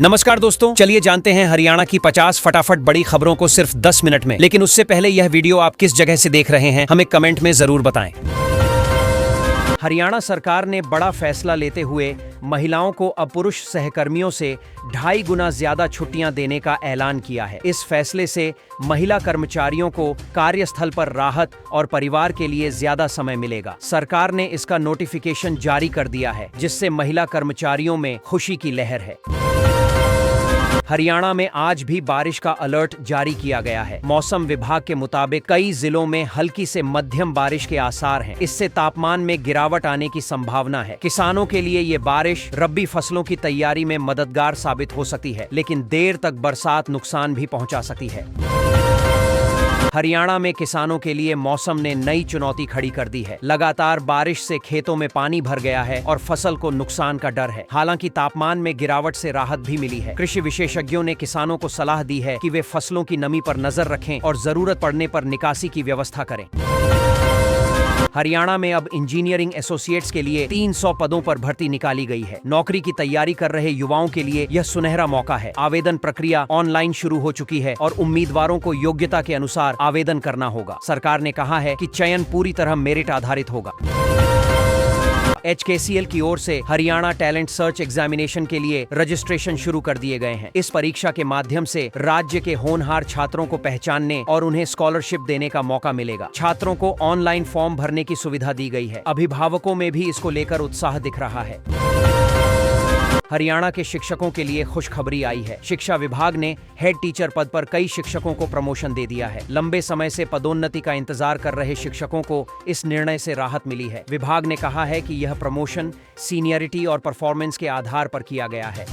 नमस्कार दोस्तों, चलिए जानते हैं हरियाणा की 50 फटाफट बड़ी खबरों को सिर्फ 10 मिनट में। लेकिन उससे पहले यह वीडियो आप किस जगह से देख रहे हैं हमें कमेंट में जरूर बताएं। हरियाणा सरकार ने बड़ा फैसला लेते हुए महिलाओं को अब पुरुष सहकर्मियों से 2.5 गुना ज्यादा छुट्टियां देने का ऐलान किया है। इस फैसले से महिला कर्मचारियों को कार्यस्थल पर राहत और परिवार के लिए ज्यादा समय मिलेगा। सरकार ने इसका नोटिफिकेशन जारी कर दिया है, जिससे महिला कर्मचारियों में खुशी की लहर है। हरियाणा में आज भी बारिश का अलर्ट जारी किया गया है। मौसम विभाग के मुताबिक कई जिलों में हल्की से मध्यम बारिश के आसार हैं। इससे तापमान में गिरावट आने की संभावना है। किसानों के लिए ये बारिश रबी फसलों की तैयारी में मददगार साबित हो सकती है, लेकिन देर तक बरसात नुकसान भी पहुंचा सकती है। हरियाणा में किसानों के लिए मौसम ने नई चुनौती खड़ी कर दी है। लगातार बारिश से खेतों में पानी भर गया है और फसल को नुकसान का डर है। हालांकि तापमान में गिरावट से राहत भी मिली है। कृषि विशेषज्ञों ने किसानों को सलाह दी है कि वे फसलों की नमी पर नजर रखें और जरूरत पड़ने पर निकासी की व्यवस्था करें। हरियाणा में अब इंजीनियरिंग एसोसिएट्स के लिए 300 पदों पर भर्ती निकाली गई है। नौकरी की तैयारी कर रहे युवाओं के लिए यह सुनहरा मौका है। आवेदन प्रक्रिया ऑनलाइन शुरू हो चुकी है और उम्मीदवारों को योग्यता के अनुसार आवेदन करना होगा। सरकार ने कहा है कि चयन पूरी तरह मेरिट आधारित होगा। HKCL की ओर से हरियाणा टैलेंट सर्च एग्जामिनेशन के लिए रजिस्ट्रेशन शुरू कर दिए गए हैं। इस परीक्षा के माध्यम से राज्य के होनहार छात्रों को पहचानने और उन्हें स्कॉलरशिप देने का मौका मिलेगा। छात्रों को ऑनलाइन फॉर्म भरने की सुविधा दी गई है। अभिभावकों में भी इसको लेकर उत्साह दिख रहा है। हरियाणा के शिक्षकों के लिए खुशखबरी आई है। शिक्षा विभाग ने हेड टीचर पद पर कई शिक्षकों को प्रमोशन दे दिया है। लंबे समय से पदोन्नति का इंतजार कर रहे शिक्षकों को इस निर्णय से राहत मिली है। विभाग ने कहा है कि यह प्रमोशन सीनियरिटी और परफॉर्मेंस के आधार पर किया गया है।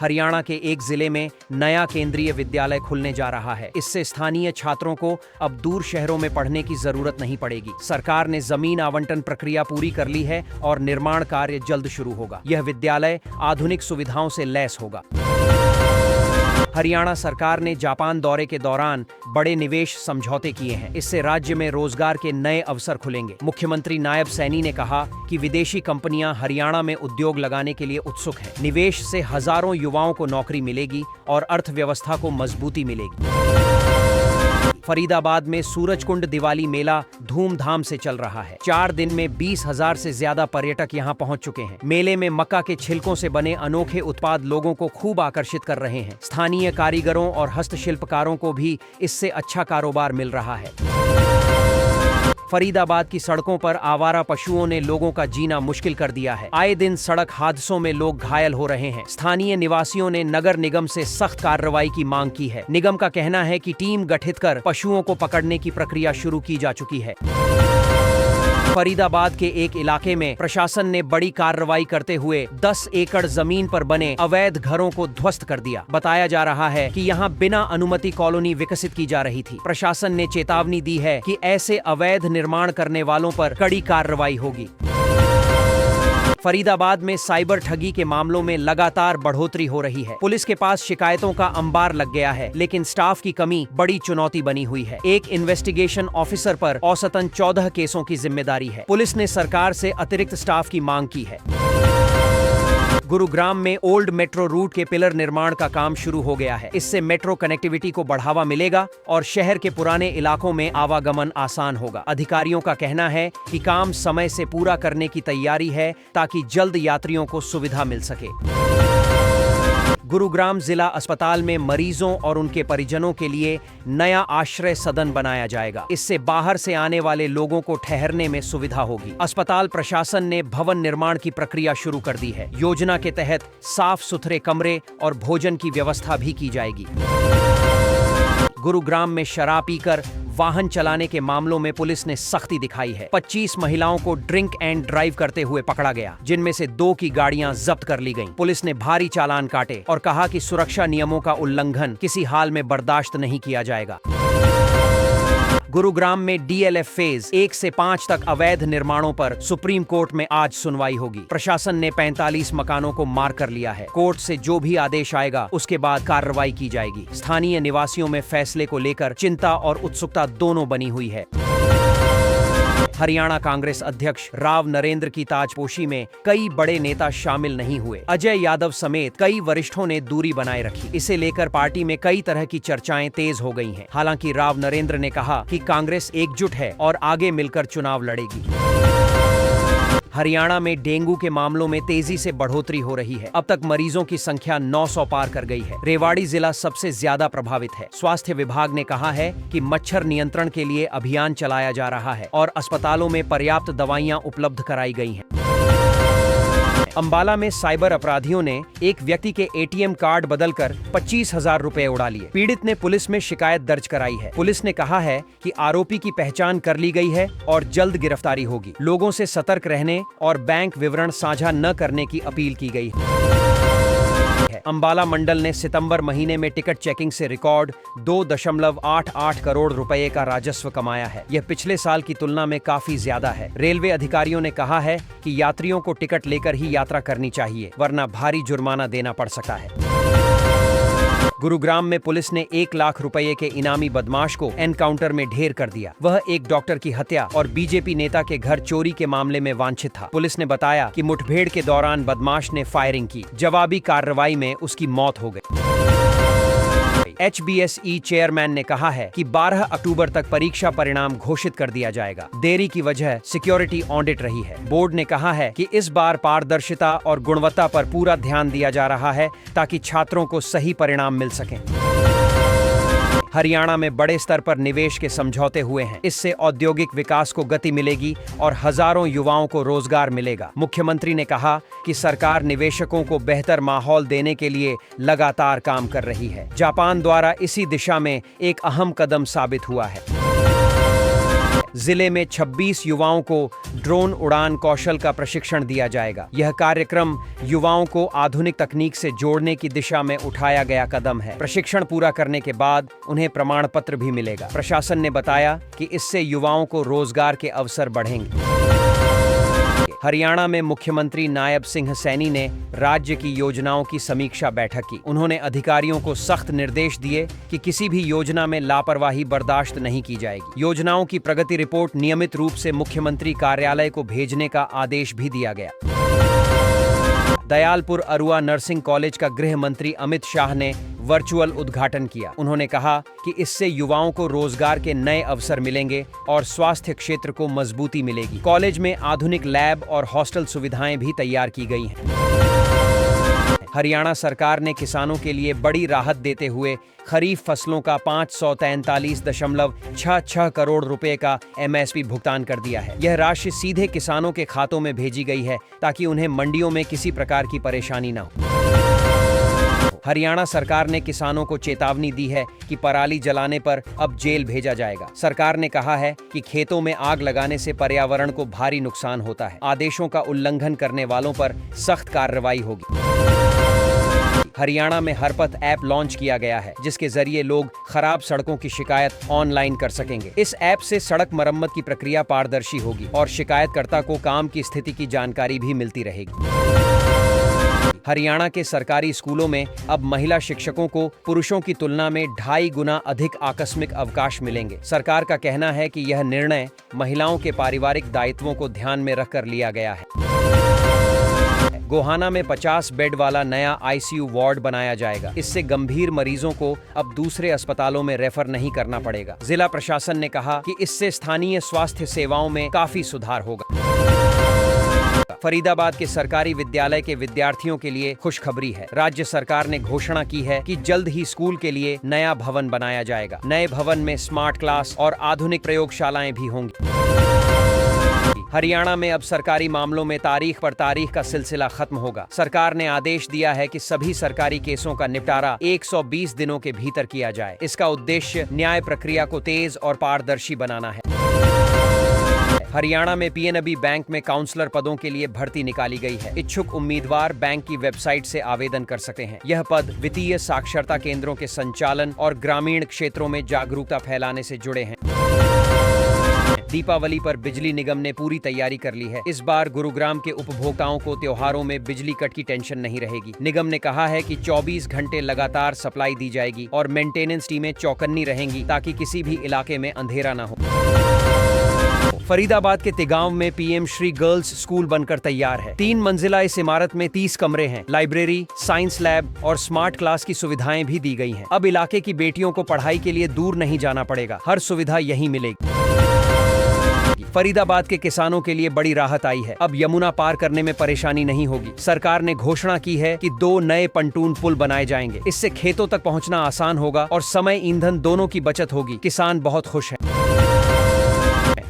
हरियाणा के एक जिले में नया केंद्रीय विद्यालय खुलने जा रहा है। इससे स्थानीय छात्रों को अब दूर शहरों में पढ़ने की जरूरत नहीं पड़ेगी। सरकार ने जमीन आवंटन प्रक्रिया पूरी कर ली है और निर्माण कार्य जल्द शुरू होगा। यह विद्यालय आधुनिक सुविधाओं से लैस होगा। हरियाणा सरकार ने जापान दौरे के दौरान बड़े निवेश समझौते किए हैं। इससे राज्य में रोजगार के नए अवसर खुलेंगे। मुख्यमंत्री नायब सैनी ने कहा कि विदेशी कंपनियां हरियाणा में उद्योग लगाने के लिए उत्सुक हैं। निवेश से हजारों युवाओं को नौकरी मिलेगी और अर्थव्यवस्था को मजबूती मिलेगी। फरीदाबाद में सूरजकुंड दिवाली मेला धूमधाम से चल रहा है। 4 दिन में 20,000 से ज्यादा पर्यटक यहां पहुंच चुके हैं। मेले में मक्का के छिलकों से बने अनोखे उत्पाद लोगों को खूब आकर्षित कर रहे हैं। स्थानीय कारीगरों और हस्तशिल्पकारों को भी इससे अच्छा कारोबार मिल रहा है। फरीदाबाद की सड़कों पर आवारा पशुओं ने लोगों का जीना मुश्किल कर दिया है। आए दिन सड़क हादसों में लोग घायल हो रहे हैं। स्थानीय निवासियों ने नगर निगम से सख्त कार्रवाई की मांग की है। निगम का कहना है कि टीम गठित कर पशुओं को पकड़ने की प्रक्रिया शुरू की जा चुकी है। फरीदाबाद के एक इलाके में प्रशासन ने बड़ी कार्रवाई करते हुए 10 एकड़ जमीन पर बने अवैध घरों को ध्वस्त कर दिया। बताया जा रहा है कि यहां बिना अनुमति कॉलोनी विकसित की जा रही थी। प्रशासन ने चेतावनी दी है कि ऐसे अवैध निर्माण करने वालों पर कड़ी कार्रवाई होगी। फरीदाबाद में साइबर ठगी के मामलों में लगातार बढ़ोतरी हो रही है। पुलिस के पास शिकायतों का अंबार लग गया है, लेकिन स्टाफ की कमी बड़ी चुनौती बनी हुई है। एक इन्वेस्टिगेशन ऑफिसर पर औसतन 14 केसों की जिम्मेदारी है। पुलिस ने सरकार से अतिरिक्त स्टाफ की मांग की है। गुरुग्राम में ओल्ड मेट्रो रूट के पिलर निर्माण का काम शुरू हो गया है। इससे मेट्रो कनेक्टिविटी को बढ़ावा मिलेगा और शहर के पुराने इलाकों में आवागमन आसान होगा। अधिकारियों का कहना है कि काम समय से पूरा करने की तैयारी है ताकि जल्द यात्रियों को सुविधा मिल सके। गुरुग्राम जिला अस्पताल में मरीजों और उनके परिजनों के लिए नया आश्रय सदन बनाया जाएगा। इससे बाहर से आने वाले लोगों को ठहरने में सुविधा होगी। अस्पताल प्रशासन ने भवन निर्माण की प्रक्रिया शुरू कर दी है। योजना के तहत साफ सुथरे कमरे और भोजन की व्यवस्था भी की जाएगी। गुरुग्राम में शराब पीकर वाहन चलाने के मामलों में पुलिस ने सख्ती दिखाई है। 25 महिलाओं को ड्रिंक एंड ड्राइव करते हुए पकड़ा गया, जिनमें से 2 की गाड़ियां जब्त कर ली गईं। पुलिस ने भारी चालान काटे और कहा कि सुरक्षा नियमों का उल्लंघन किसी हाल में बर्दाश्त नहीं किया जाएगा। गुरुग्राम में DLF फेज 1 से 5 तक अवैध निर्माणों पर सुप्रीम कोर्ट में आज सुनवाई होगी। प्रशासन ने 45 मकानों को मार्क कर लिया है। कोर्ट से जो भी आदेश आएगा उसके बाद कार्रवाई की जाएगी। स्थानीय निवासियों में फैसले को लेकर चिंता और उत्सुकता दोनों बनी हुई है। हरियाणा कांग्रेस अध्यक्ष राव नरेंद्र की ताजपोशी में कई बड़े नेता शामिल नहीं हुए। अजय यादव समेत कई वरिष्ठों ने दूरी बनाए रखी। इसे लेकर पार्टी में कई तरह की चर्चाएं तेज हो गई हैं। हालांकि राव नरेंद्र ने कहा कि कांग्रेस एकजुट है और आगे मिलकर चुनाव लड़ेगी। हरियाणा में डेंगू के मामलों में तेजी से बढ़ोतरी हो रही है। अब तक मरीजों की संख्या 900 पार कर गई है। रेवाड़ी जिला सबसे ज्यादा प्रभावित है। स्वास्थ्य विभाग ने कहा है कि मच्छर नियंत्रण के लिए अभियान चलाया जा रहा है और अस्पतालों में पर्याप्त दवाइयां उपलब्ध कराई गई हैं। अंबाला में साइबर अपराधियों ने एक व्यक्ति के एटीएम कार्ड बदलकर 25,000 रुपए उड़ा लिए। पीड़ित ने पुलिस में शिकायत दर्ज कराई है। पुलिस ने कहा है कि आरोपी की पहचान कर ली गई है और जल्द गिरफ्तारी होगी। लोगों से सतर्क रहने और बैंक विवरण साझा न करने की अपील की गई है। अंबाला मंडल ने सितंबर महीने में टिकट चेकिंग से रिकॉर्ड 2.88 करोड़ रुपए का राजस्व कमाया है। यह पिछले साल की तुलना में काफी ज्यादा है। रेलवे अधिकारियों ने कहा है कि यात्रियों को टिकट लेकर ही यात्रा करनी चाहिए, वरना भारी जुर्माना देना पड़ सकता है। गुरुग्राम में पुलिस ने 1 लाख रुपए के इनामी बदमाश को एनकाउंटर में ढेर कर दिया। वह एक डॉक्टर की हत्या और बीजेपी नेता के घर चोरी के मामले में वांछित था। पुलिस ने बताया कि मुठभेड़ के दौरान बदमाश ने फायरिंग की। जवाबी कार्रवाई में उसकी मौत हो गई। HBSE चेयरमैन ने कहा है कि 12 अक्टूबर तक परीक्षा परिणाम घोषित कर दिया जाएगा। देरी की वजह सिक्योरिटी ऑडिट रही है। बोर्ड ने कहा है कि इस बार पारदर्शिता और गुणवत्ता पर पूरा ध्यान दिया जा रहा है ताकि छात्रों को सही परिणाम मिल सकें। हरियाणा में बड़े स्तर पर निवेश के समझौते हुए हैं। इससे औद्योगिक विकास को गति मिलेगी और हजारों युवाओं को रोजगार मिलेगा। मुख्यमंत्री ने कहा कि सरकार निवेशकों को बेहतर माहौल देने के लिए लगातार काम कर रही है। जापान द्वारा इसी दिशा में एक अहम कदम साबित हुआ है। जिले में 26 युवाओं को ड्रोन उड़ान कौशल का प्रशिक्षण दिया जाएगा। यह कार्यक्रम युवाओं को आधुनिक तकनीक से जोड़ने की दिशा में उठाया गया कदम है। प्रशिक्षण पूरा करने के बाद उन्हें प्रमाण पत्र भी मिलेगा। प्रशासन ने बताया कि इससे युवाओं को रोजगार के अवसर बढ़ेंगे। हरियाणा में मुख्यमंत्री नायब सिंह सैनी ने राज्य की योजनाओं की समीक्षा बैठक की। उन्होंने अधिकारियों को सख्त निर्देश दिए कि किसी भी योजना में लापरवाही बर्दाश्त नहीं की जाएगी। योजनाओं की प्रगति रिपोर्ट नियमित रूप से मुख्यमंत्री कार्यालय को भेजने का आदेश भी दिया गया। दयालपुर अरुआ नर्सिंग कॉलेज का गृह मंत्री अमित शाह ने वर्चुअल उद्घाटन किया। उन्होंने कहा कि इससे युवाओं को रोजगार के नए अवसर मिलेंगे और स्वास्थ्य क्षेत्र को मजबूती मिलेगी। कॉलेज में आधुनिक लैब और हॉस्टल सुविधाएं भी तैयार की गई हैं। हरियाणा सरकार ने किसानों के लिए बड़ी राहत देते हुए खरीफ फसलों का 543.66 करोड़ रुपए का MSP भुगतान कर दिया है। यह राशि सीधे किसानों के खातों में भेजी गई है ताकि उन्हें मंडियों में किसी प्रकार की परेशानी न हो। हरियाणा सरकार ने किसानों को चेतावनी दी है कि पराली जलाने पर अब जेल भेजा जाएगा। सरकार ने कहा है कि खेतों में आग लगाने से पर्यावरण को भारी नुकसान होता है। आदेशों का उल्लंघन करने वालों पर सख्त कार्रवाई होगी। हरियाणा में हरपथ ऐप लॉन्च किया गया है, जिसके जरिए लोग खराब सड़कों की शिकायत ऑनलाइन कर सकेंगे। इस ऐप से सड़क मरम्मत की प्रक्रिया पारदर्शी होगी और शिकायतकर्ता को काम की स्थिति की जानकारी भी मिलती रहेगी। हरियाणा के सरकारी स्कूलों में अब महिला शिक्षकों को पुरुषों की तुलना में 2.5 गुना अधिक आकस्मिक अवकाश मिलेंगे। सरकार का कहना है कि यह निर्णय महिलाओं के पारिवारिक दायित्वों को ध्यान में रखकर लिया गया है। गोहाना में 50 बेड वाला नया ICU वार्ड बनाया जाएगा। इससे गंभीर मरीजों को अब दूसरे अस्पतालों में रेफर नहीं करना पड़ेगा। जिला प्रशासन ने कहा कि इससे स्थानीय स्वास्थ्य सेवाओं में काफी सुधार होगा। फरीदाबाद के सरकारी विद्यालय के विद्यार्थियों के लिए खुशखबरी है। राज्य सरकार ने घोषणा की है कि जल्द ही स्कूल के लिए नया भवन बनाया जाएगा। नए भवन में स्मार्ट क्लास और आधुनिक प्रयोगशालाएं भी होंगी। हरियाणा में अब सरकारी मामलों में तारीख पर तारीख का सिलसिला खत्म होगा। सरकार ने आदेश दिया है कि सभी सरकारी केसों का निपटारा 120 दिनों के भीतर किया जाए। इसका उद्देश्य न्याय प्रक्रिया को तेज और पारदर्शी बनाना है। हरियाणा में PNB बैंक में काउंसलर पदों के लिए भर्ती निकाली गई है। इच्छुक उम्मीदवार बैंक की वेबसाइट से आवेदन कर सकते हैं। यह पद वित्तीय साक्षरता केंद्रों के संचालन और ग्रामीण क्षेत्रों में जागरूकता फैलाने से जुड़े हैं। दीपावली पर बिजली निगम ने पूरी तैयारी कर ली है। इस बार गुरुग्राम के उपभोक्ताओं को त्योहारों में बिजली कट की टेंशन नहीं रहेगी। निगम ने कहा है कि 24 घंटे लगातार सप्लाई दी जाएगी और मेंटेनेंस टीमें चौकन्नी रहेंगी ताकि किसी भी इलाके में अंधेरा न हो। फरीदाबाद के तिगांव में पीएम श्री गर्ल्स स्कूल बनकर तैयार है। 3 मंजिला इस इमारत में 30 कमरे हैं। लाइब्रेरी, साइंस लैब और स्मार्ट क्लास की सुविधाएं भी दी गई हैं। अब इलाके की बेटियों को पढ़ाई के लिए दूर नहीं जाना पड़ेगा, हर सुविधा यहीं मिलेगी। फरीदाबाद के किसानों के लिए बड़ी राहत आई है। अब यमुना पार करने में परेशानी नहीं होगी। सरकार ने घोषणा की है कि 2 नए पंटून पुल बनाए जाएंगे। इससे खेतों तक पहुंचना आसान होगा और समय, ईंधन दोनों की बचत होगी। किसान बहुत खुश हैं।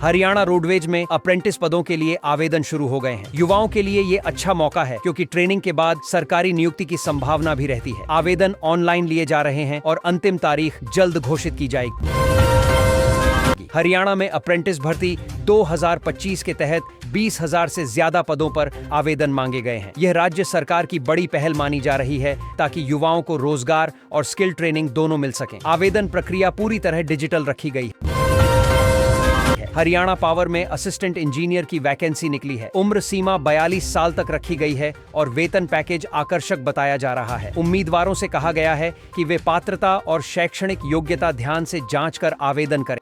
हरियाणा रोडवेज में अप्रेंटिस पदों के लिए आवेदन शुरू हो गए हैं। युवाओं के लिए ये अच्छा मौका है क्योंकि ट्रेनिंग के बाद सरकारी नियुक्ति की संभावना भी रहती है। आवेदन ऑनलाइन लिए जा रहे हैं और अंतिम तारीख जल्द घोषित की जाएगी। हरियाणा में अप्रेंटिस भर्ती 2025 के तहत 20,000 से ज्यादा पदों पर आवेदन मांगे गए हैं। यह राज्य सरकार की बड़ी पहल मानी जा रही है ताकि युवाओं को रोजगार और स्किल ट्रेनिंग दोनों मिल सके। आवेदन प्रक्रिया पूरी तरह डिजिटल रखी गई है। हरियाणा पावर में असिस्टेंट इंजीनियर की वैकेंसी निकली है। उम्र सीमा 42 साल तक रखी गई है और वेतन पैकेज आकर्षक बताया जा रहा है। उम्मीदवारों से कहा गया है कि वे पात्रता और शैक्षणिक योग्यता ध्यान से जांच कर आवेदन करें।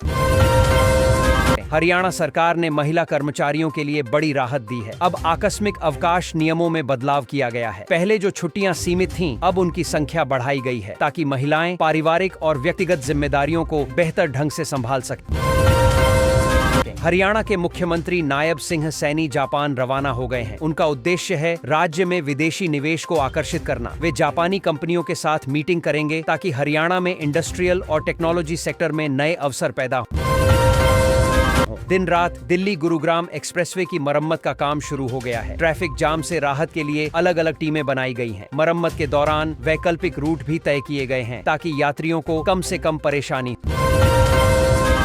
हरियाणा सरकार ने महिला कर्मचारियों के लिए बड़ी राहत दी है। अब आकस्मिक अवकाश नियमों में बदलाव किया गया है। पहले जो छुट्टियां सीमित थीं, अब उनकी संख्या बढ़ाई गई है ताकि महिलाएं पारिवारिक और व्यक्तिगत जिम्मेदारियों को बेहतर ढंग से संभाल सकें। हरियाणा के मुख्यमंत्री नायब सिंह सैनी जापान रवाना हो गए हैं। उनका उद्देश्य है राज्य में विदेशी निवेश को आकर्षित करना। वे जापानी कंपनियों के साथ मीटिंग करेंगे ताकि हरियाणा में इंडस्ट्रियल और टेक्नोलॉजी सेक्टर में नए अवसर पैदा हों। दिन रात दिल्ली गुरुग्राम एक्सप्रेसवे की मरम्मत का काम शुरू हो गया है। ट्रैफिक जाम से राहत के लिए अलग अलग टीमें बनाई गई हैं। मरम्मत के दौरान वैकल्पिक रूट भी तय किए गए हैं ताकि यात्रियों को कम से कम परेशानी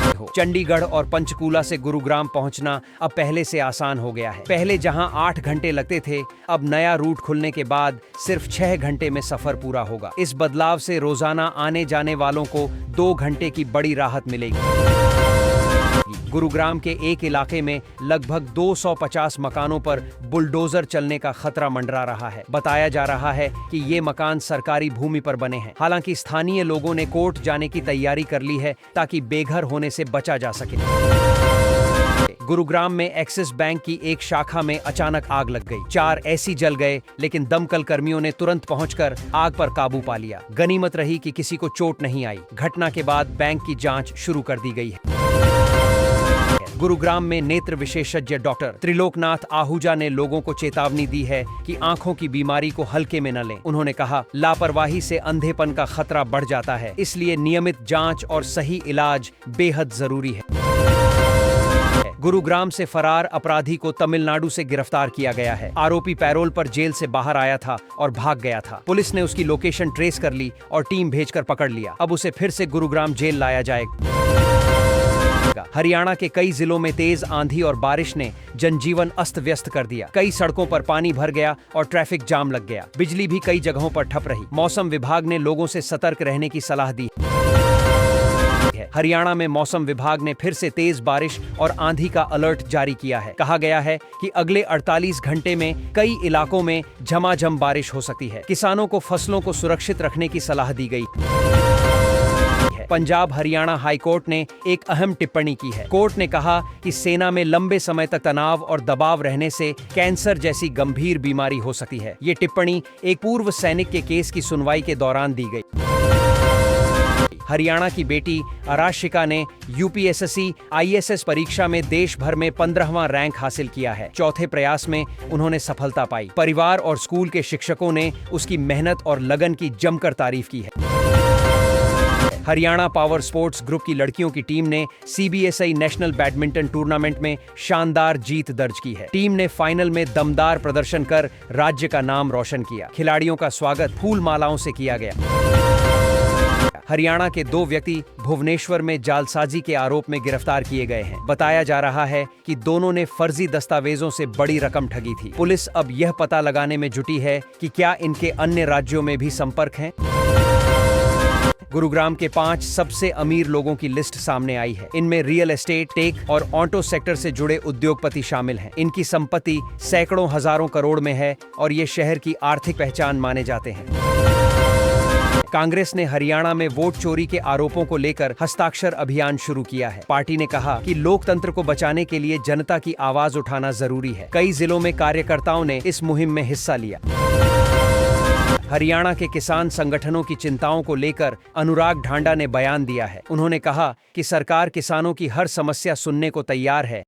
हो। चंडीगढ़ और पंचकूला से गुरुग्राम पहुंचना अब पहले से आसान हो गया है। पहले जहां 8 घंटे लगते थे, अब नया रूट खुलने के बाद सिर्फ 6 घंटे में सफर पूरा होगा। इस बदलाव से रोजाना आने जाने वालों को 2 घंटे की बड़ी राहत मिलेगी। गुरुग्राम के एक इलाके में लगभग 250 मकानों पर बुलडोजर चलने का खतरा मंडरा रहा है। बताया जा रहा है कि ये मकान सरकारी भूमि पर बने हैं। हालांकि स्थानीय लोगों ने कोर्ट जाने की तैयारी कर ली है ताकि बेघर होने से बचा जा सके। गुरुग्राम में एक्सिस बैंक की एक शाखा में अचानक आग लग गई। 4 ऐसी जल गए, लेकिन दमकल कर्मियों ने तुरंत पहुंचकर आग पर काबू पा लिया। गनीमत रही कि किसी को चोट नहीं आई। घटना के बाद बैंक की जांच शुरू कर दी गई है। गुरुग्राम में नेत्र विशेषज्ञ डॉक्टर त्रिलोकनाथ आहूजा ने लोगों को चेतावनी दी है कि आंखों की बीमारी को हल्के में न लें। उन्होंने कहा, लापरवाही से अंधेपन का खतरा बढ़ जाता है, इसलिए नियमित जांच और सही इलाज बेहद जरूरी है। गुरुग्राम से फरार अपराधी को तमिलनाडु से गिरफ्तार किया गया है। आरोपी पैरोल पर जेल से बाहर आया था और भाग गया था। पुलिस ने उसकी लोकेशन ट्रेस कर ली और टीम भेजकर पकड़ लिया। अब उसे फिर से गुरुग्राम जेल लाया जाएगा। हरियाणा के कई जिलों में तेज आंधी और बारिश ने जनजीवन अस्त व्यस्त कर दिया। कई सड़कों पर पानी भर गया और ट्रैफिक जाम लग गया। बिजली भी कई जगहों पर ठप रही। मौसम विभाग ने लोगों से सतर्क रहने की सलाह दी है। हरियाणा में मौसम विभाग ने फिर से तेज बारिश और आंधी का अलर्ट जारी किया है। कहा गया है कि अगले 48 घंटे में कई इलाकों में झमाझम बारिश हो सकती है। किसानों को फसलों को सुरक्षित रखने की सलाह दी गई। पंजाब हरियाणा हाई कोर्ट ने एक अहम टिप्पणी की है। कोर्ट ने कहा कि सेना में लंबे समय तक तनाव और दबाव रहने से कैंसर जैसी गंभीर बीमारी हो सकती है। ये टिप्पणी एक पूर्व सैनिक के केस की सुनवाई के दौरान दी गई। हरियाणा की बेटी अराशिका ने यूपीएसएससी आईएएस परीक्षा में देश भर में 15वां रैंक हासिल किया है। चौथे प्रयास में उन्होंने सफलता पाई। परिवार और स्कूल के शिक्षकों ने उसकी मेहनत और लगन की जमकर तारीफ की है। हरियाणा पावर स्पोर्ट्स ग्रुप की लड़कियों की टीम ने सीबीएसई नेशनल बैडमिंटन टूर्नामेंट में शानदार जीत दर्ज की है। टीम ने फाइनल में दमदार प्रदर्शन कर राज्य का नाम रोशन किया। खिलाड़ियों का स्वागत फूल मालाओं से किया गया। हरियाणा के 2 व्यक्ति भुवनेश्वर में जालसाजी के आरोप में गिरफ्तार किए गए हैं। बताया जा रहा है कि दोनों ने फर्जी दस्तावेजों से बड़ी रकम ठगी थी। पुलिस अब यह पता लगाने में जुटी है कि क्या इनके अन्य राज्यों में भी संपर्क हैं। गुरुग्राम के 5 सबसे अमीर लोगों की लिस्ट सामने आई है। इनमें रियल एस्टेट, टेक और ऑटो सेक्टर से जुड़े उद्योगपति शामिल हैं। इनकी संपत्ति सैकड़ों हजारों करोड़ में है और ये शहर की आर्थिक पहचान माने जाते हैं। कांग्रेस ने हरियाणा में वोट चोरी के आरोपों को लेकर हस्ताक्षर अभियान शुरू किया है। पार्टी ने कहा कि लोकतंत्र को बचाने के लिए जनता की आवाज उठाना जरूरी है। कई जिलों में कार्यकर्ताओं ने इस मुहिम में हिस्सा लिया। हरियाणा के किसान संगठनों की चिंताओं को लेकर अनुराग ढांडा ने बयान दिया है। उन्होंने कहा कि सरकार किसानों की हर समस्या सुनने को तैयार है,